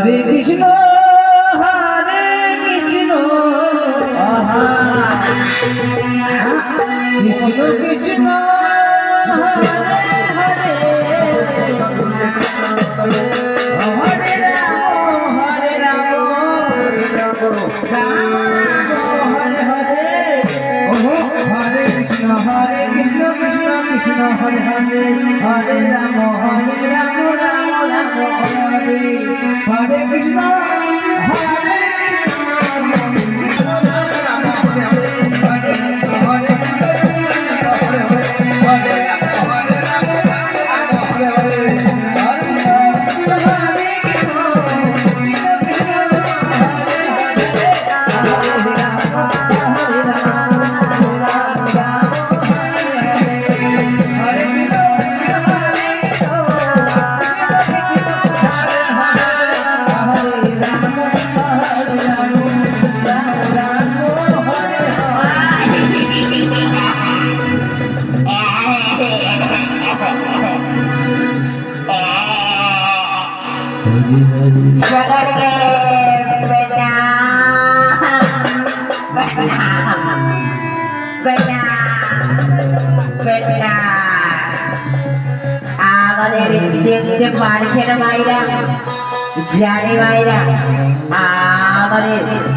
কৃষ্ণ হরে কৃষ্ণ কৃষ্ণ কৃষ্ণ হরে হরে হরে রাম রাম রাম হরে হরে হরে কৃষ্ণ কৃষ্ণ কৃষ্ণ হরে হরে হরে রাম রাম রাম হরে হরে কৃষ্ণ হরে আমাদের যেতে পারছে না ভাইরা, জানি ভাইরা আমাদের